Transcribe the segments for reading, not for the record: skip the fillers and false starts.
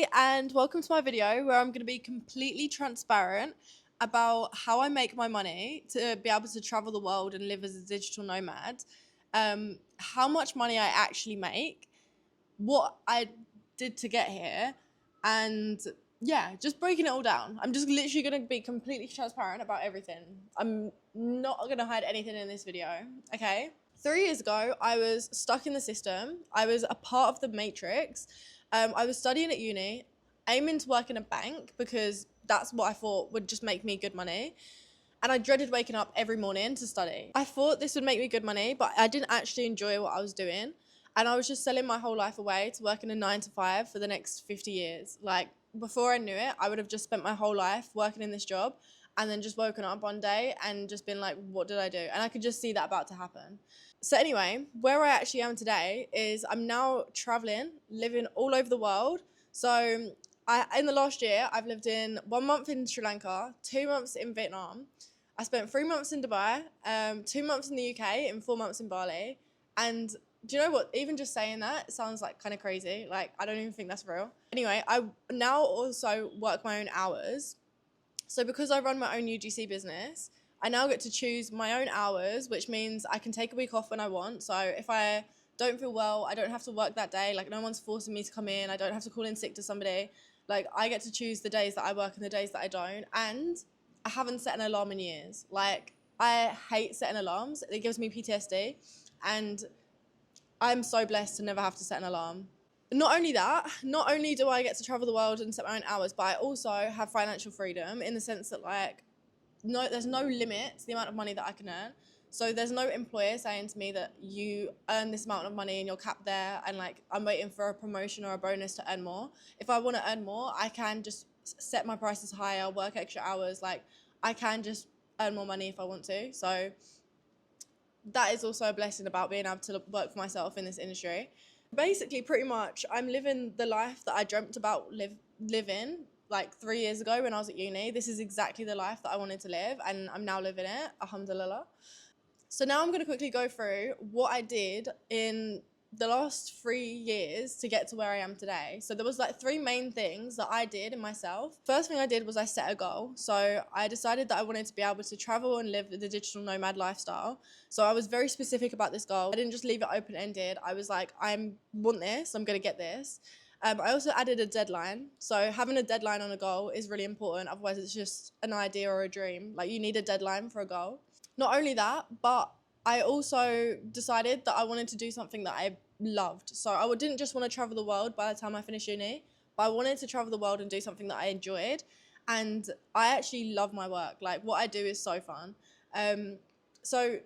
Hi and welcome to my video where I'm going to be completely transparent about how I make my money to be able to travel the world and live as a digital nomad, how much money I actually make, what I did to get here, and yeah, just breaking it all down. I'm just literally going to be completely transparent about everything. I'm not going to hide anything in this video, okay? 3 years ago, I was stuck in the system. I was a part of the matrix. I was studying at uni, aiming to work in a bank because that's what I thought would just make me good money. And I dreaded waking up every morning to study. I thought this would make me good money, but I didn't actually enjoy what I was doing. And I was just selling my whole life away to work in a 9 to 5 for the next 50 years. Like, before I knew it, I would have just spent my whole life working in this job and then just woken up one day and just been like, what did I do? And I could just see that about to happen. So anyway, where I actually am today is I'm now traveling, living all over the world. So in the last year, I've lived in 1 month in Sri Lanka, 2 months in Vietnam. I spent 3 months in Dubai, 2 months in the UK, and 4 months in Bali. And do you know what? Even just saying that sounds like kind of crazy. Like, I don't even think that's real. Anyway, I now also work my own hours. So because I run my own UGC business, I now get to choose my own hours, which means I can take a week off when I want. So if I don't feel well, I don't have to work that day. Like, no one's forcing me to come in. I don't have to call in sick to somebody. Like, I get to choose the days that I work and the days that I don't. And I haven't set an alarm in years. Like, I hate setting alarms. It gives me PTSD. And I'm so blessed to never have to set an alarm. Not only that, not only do I get to travel the world and set my own hours, but I also have financial freedom in the sense that, like, there's no limit to the amount of money that I can earn. So there's no employer saying to me that you earn this amount of money and you're capped there and, like, I'm waiting for a promotion or a bonus to earn more. If I want to earn more, I can just set my prices higher, work extra hours. Like, I can just earn more money if I want to. So that is also a blessing about being able to work for myself in this industry. Basically, pretty much, I'm living the life that I dreamt about living like 3 years ago when I was at uni. This is exactly the life that I wanted to live, and I'm now living it, alhamdulillah. So now I'm going to quickly go through what I did in the last 3 years to get to where I am today. So there was like 3 main things that I did in myself. First thing I did was I set a goal. So I decided that I wanted to be able to travel and live the digital nomad lifestyle. So I was very specific about this goal. I didn't just leave it open-ended. I was like, I want this, I'm going to get this. I also added a deadline. So having a deadline on a goal is really important. Otherwise, it's just an idea or a dream. Like, you need a deadline for a goal. Not only that, but I also decided that I wanted to do something that I loved. So I didn't just want to travel the world by the time I finished uni, but I wanted to travel the world and do something that I enjoyed. And I actually love my work. Like, what I do is so fun. So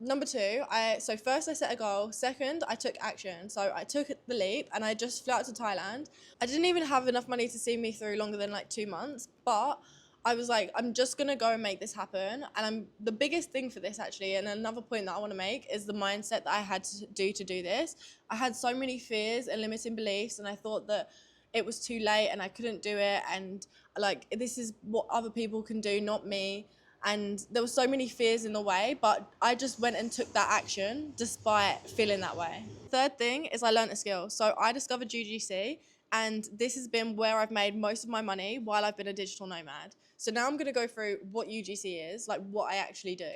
number 2, so first I set a goal. Second, I took action. So I took the leap and I just flew out to Thailand. I didn't even have enough money to see me through longer than like 2 months, but I was like, I'm just going to go and make this happen. And the biggest thing for this, actually, and another point that I want to make, is the mindset that I had to do this. I had so many fears and limiting beliefs, and I thought that it was too late and I couldn't do it. And, like, this is what other people can do, not me. And there were so many fears in the way, but I just went and took that action despite feeling that way. Third thing is I learned a skill. So I discovered UGC, and this has been where I've made most of my money while I've been a digital nomad. So now I'm going to go through what UGC is, like what I actually do.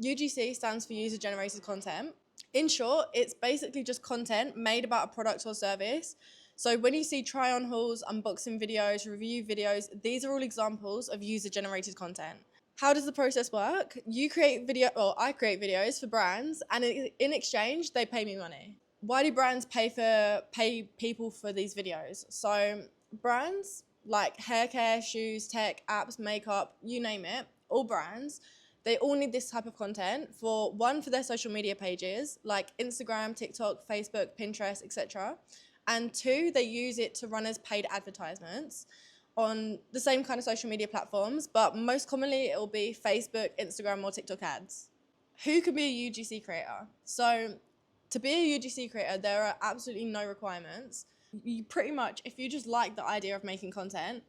UGC stands for user generated content. In short, it's basically just content made about a product or service. So when you see try on hauls, unboxing videos, review videos, these are all examples of user generated content. How does the process work? I create videos for brands, and in exchange, they pay me money. Why do brands pay people for these videos? So brands like hair care, shoes, tech, apps, makeup, you name it, all brands, they all need this type of content for their social media pages like Instagram, TikTok, Facebook, Pinterest, etc. And 2, they use it to run as paid advertisements on the same kind of social media platforms, but most commonly it will be Facebook, Instagram, or TikTok ads. Who can be a UGC creator? So to be a UGC creator, there are absolutely no requirements. You pretty much, if you just like the idea of making content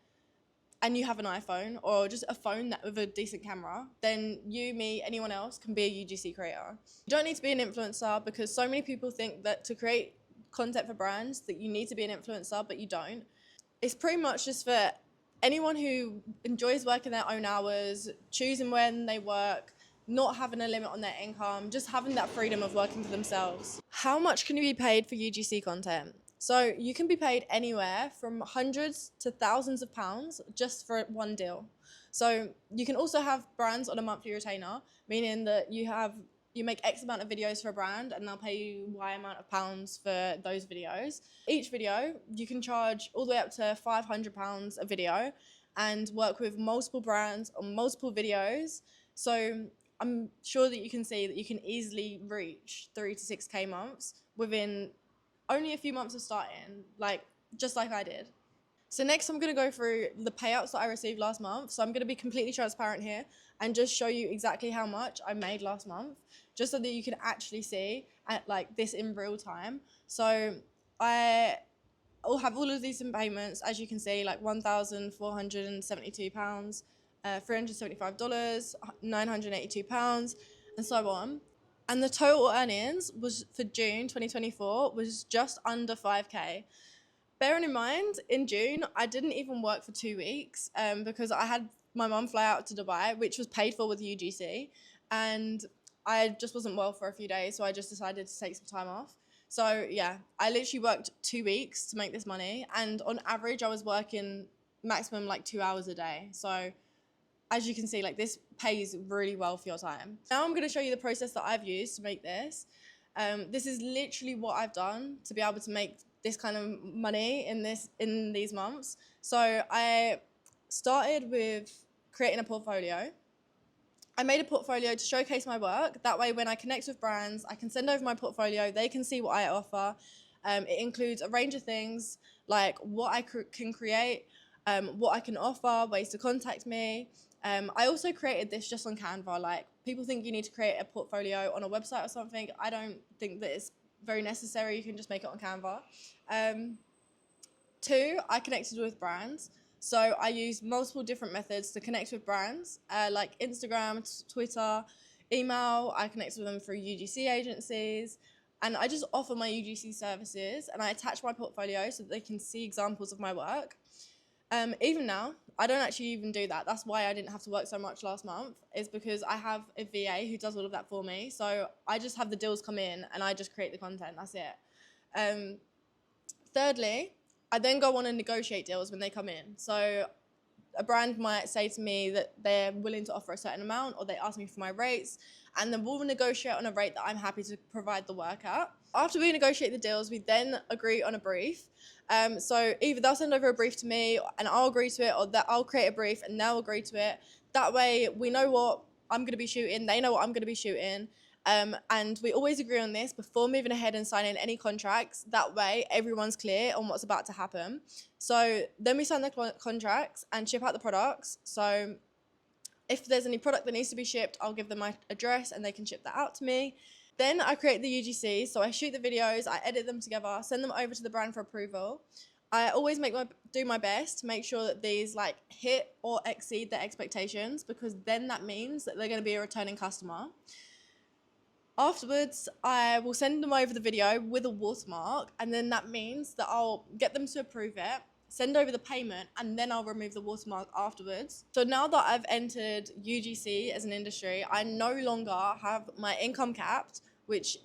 and you have an iPhone or just a phone with a decent camera, then you, me, anyone else can be a UGC creator. You don't need to be an influencer, because so many people think that to create content for brands that you need to be an influencer, but you don't. It's pretty much just for anyone who enjoys working their own hours, choosing when they work, not having a limit on their income, just having that freedom of working for themselves. How much can you be paid for UGC content? So you can be paid anywhere from hundreds to thousands of pounds just for one deal. So you can also have brands on a monthly retainer, meaning that you make X amount of videos for a brand and they'll pay you Y amount of pounds for those videos. Each video, you can charge all the way up to £500 a video and work with multiple brands on multiple videos. So I'm sure that you can see that you can easily reach 3 to 6K months within only a few months of starting, just like I did. So next I'm going to go through the payouts that I received last month. So I'm going to be completely transparent here and just show you exactly how much I made last month, just so that you can actually see this in real time. So I will have all of these in payments, as you can see, like £1,472, $375, £982, and so on. And the total earnings was for June 2024 was just under 5K. Bearing in mind, in June, I didn't even work for 2 weeks because I had my mum fly out to Dubai, which was paid for with UGC, and I just wasn't well for a few days, so I just decided to take some time off. So yeah, I literally worked 2 weeks to make this money, and on average, I was working maximum 2 hours a day. So as you can see, this pays really well for your time. Now I'm going to show you the process that I've used to make this. This is literally what I've done to be able to make this kind of money in these months. So I started with creating a portfolio. I made a portfolio to showcase my work. That way, when I connect with brands, I can send over my portfolio. They can see what I offer. It includes a range of things like what I can create, what I can offer, ways to contact me. I also created this just on Canva. People think you need to create a portfolio on a website or something. I don't think that it's very necessary. You can just make it on Canva. Two, I connected with brands. So I used multiple different methods to connect with brands, like Instagram, Twitter, email. I connected with them through UGC agencies. And I just offer my UGC services and I attach my portfolio so that they can see examples of my work. Even now, I don't actually even do that. That's why I didn't have to work so much last month, is because I have a VA who does all of that for me. So I just have the deals come in and I just create the content. That's it. Thirdly, I then go on and negotiate deals when they come in. So a brand might say to me that they're willing to offer a certain amount, or they ask me for my rates, and then we'll negotiate on a rate that I'm happy to provide the work at. After we negotiate the deals, we then agree on a brief. So either they'll send over a brief to me and I'll agree to it, or that I'll create a brief and they'll agree to it. That way we know what I'm going to be shooting, they know what I'm going to be shooting. And we always agree on this before moving ahead and signing any contracts. That way everyone's clear on what's about to happen. So then we sign the contracts and ship out the products. So if there's any product that needs to be shipped, I'll give them my address and they can ship that out to me. Then I create the UGC, so I shoot the videos, I edit them together, send them over to the brand for approval. I always do my best to make sure that these hit or exceed their expectations, because then that means that they're going to be a returning customer. Afterwards, I will send them over the video with a watermark, and then that means that I'll get them to approve it, send over the payment, and then I'll remove the watermark afterwards. So now that I've entered UGC as an industry, I no longer have my income capped, which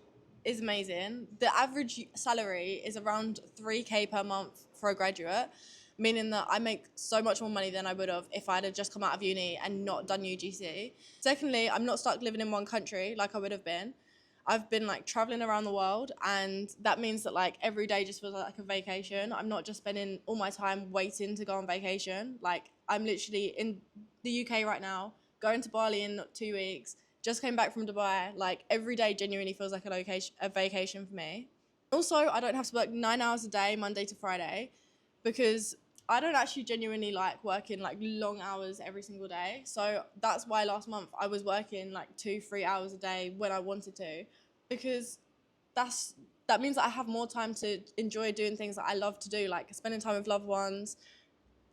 is amazing. The average salary is around 3K per month for a graduate, meaning that I make so much more money than I would have if I'd have just come out of uni and not done UGC. Secondly, I'm not stuck living in one country like I would have been. I've been traveling around the world, and that means that every day just feels like a vacation. I'm not just spending all my time waiting to go on vacation. I'm literally in the UK right now, going to Bali in 2 weeks, just came back from Dubai. Every day genuinely feels like a vacation for me. Also, I don't have to work 9 hours a day, Monday to Friday, because I don't actually genuinely like working long hours every single day. So that's why last month I was working 2-3 hours a day when I wanted to, because that means that I have more time to enjoy doing things that I love to do, like spending time with loved ones,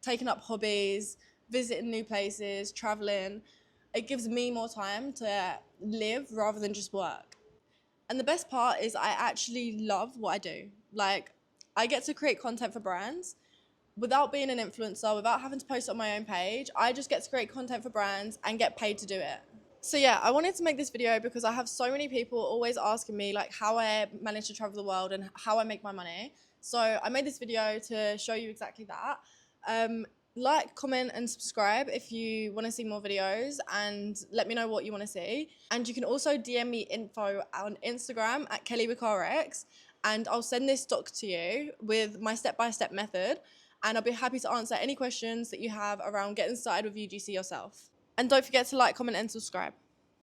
taking up hobbies, visiting new places, traveling. It gives me more time to live rather than just work. And the best part is I actually love what I do. I get to create content for brands. without being an influencer, without having to post it on my own page. I just get to create content for brands and get paid to do it. So yeah, I wanted to make this video because I have so many people always asking me like how I manage to travel the world and how I make my money. So I made this video to show you exactly that. Like, comment and subscribe if you want to see more videos, and let me know what you want to see. And you can also DM me info on Instagram at KellyWickRx, and I'll send this doc to you with my step-by-step method, and I'll be happy to answer any questions that you have around getting started with UGC yourself. And don't forget to like, comment and subscribe.